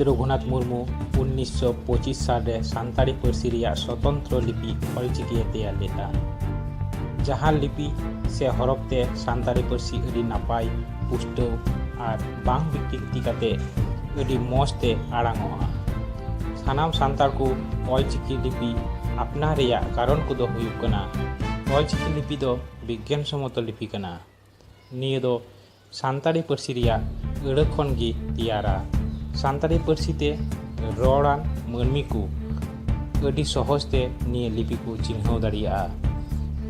पंडित रघुनाथ मुर्मू 1925 साल रे सान्ताड़ी पार्सी रिया स्वतंत्र लिपि ऑलचिकी तैयार लेदा। जहां लिपि से हरफ ते सान्ताड़ी पार्सी अड़ी नापाय पुष्टव और बांग विकृति काते अड़ी मौज ते आड़ांगोआ। सानाम सान्ताड़ को ऑलचिकी लिपि अपना रिया कारण को दो हुयुग कना। ऑलचिकी लिपि दो विज्ञान सम्मत लिपि कना। निये दो सान्ताड़ी पार्सी रिया अड़ खन गी तैयारा। सान्ताड़ी पार्सी ते रड़ान मानमी को अड़ी सहज ते निये लिपि को चिन्हाव दाड़िया।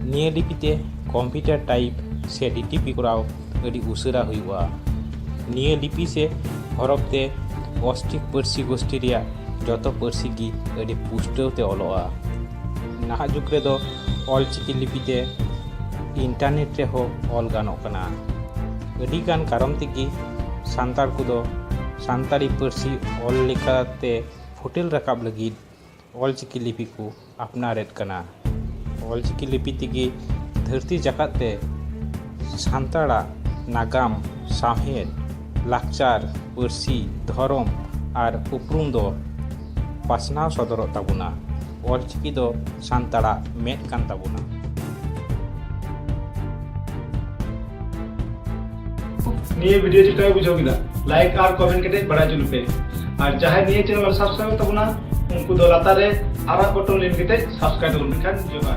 निये लिपि ते कंप्यूटर टाइप से डीटीपी कराव अड़ी उसारा हुआ। निये लिपि से हरफ ते ऑस्टिक पार्सी गोष्ठी रिया जतो पार्सी गी अड़ी पुष्टव ते ऑलोआ। नाहा जुग रे दो ऑलचिकी लिपि ते इंटरनेट रे हो ऑल गानोग कना। अड़ी गान कारण तेगी सान्ताड़ को दो सान्ताड़ी पार्सी ऑल लेकाते फुटेल रकाब लगी ऑलचिकी लिपि को अपनारेद कना। ऑलचिकी लिपि तेगी धरती जाकात ते सान्ताड़ा नागाम साहेद लाकचार पार्सी धर्म और उपरूम दो पासनाव सदर ताबुना। ऑलचिकी दो सान्ताड़ा मेद कान ताबुना। निये वीडियो चित्रा बुझाव किदा लाइक और कमेंट कते बड़ा चलु पे और जहां निये चैनल सब्सक्राइब तबुना उनको दो लातारे आरा बटन लिन कते सब्सक्राइब तबुन खान जोगा।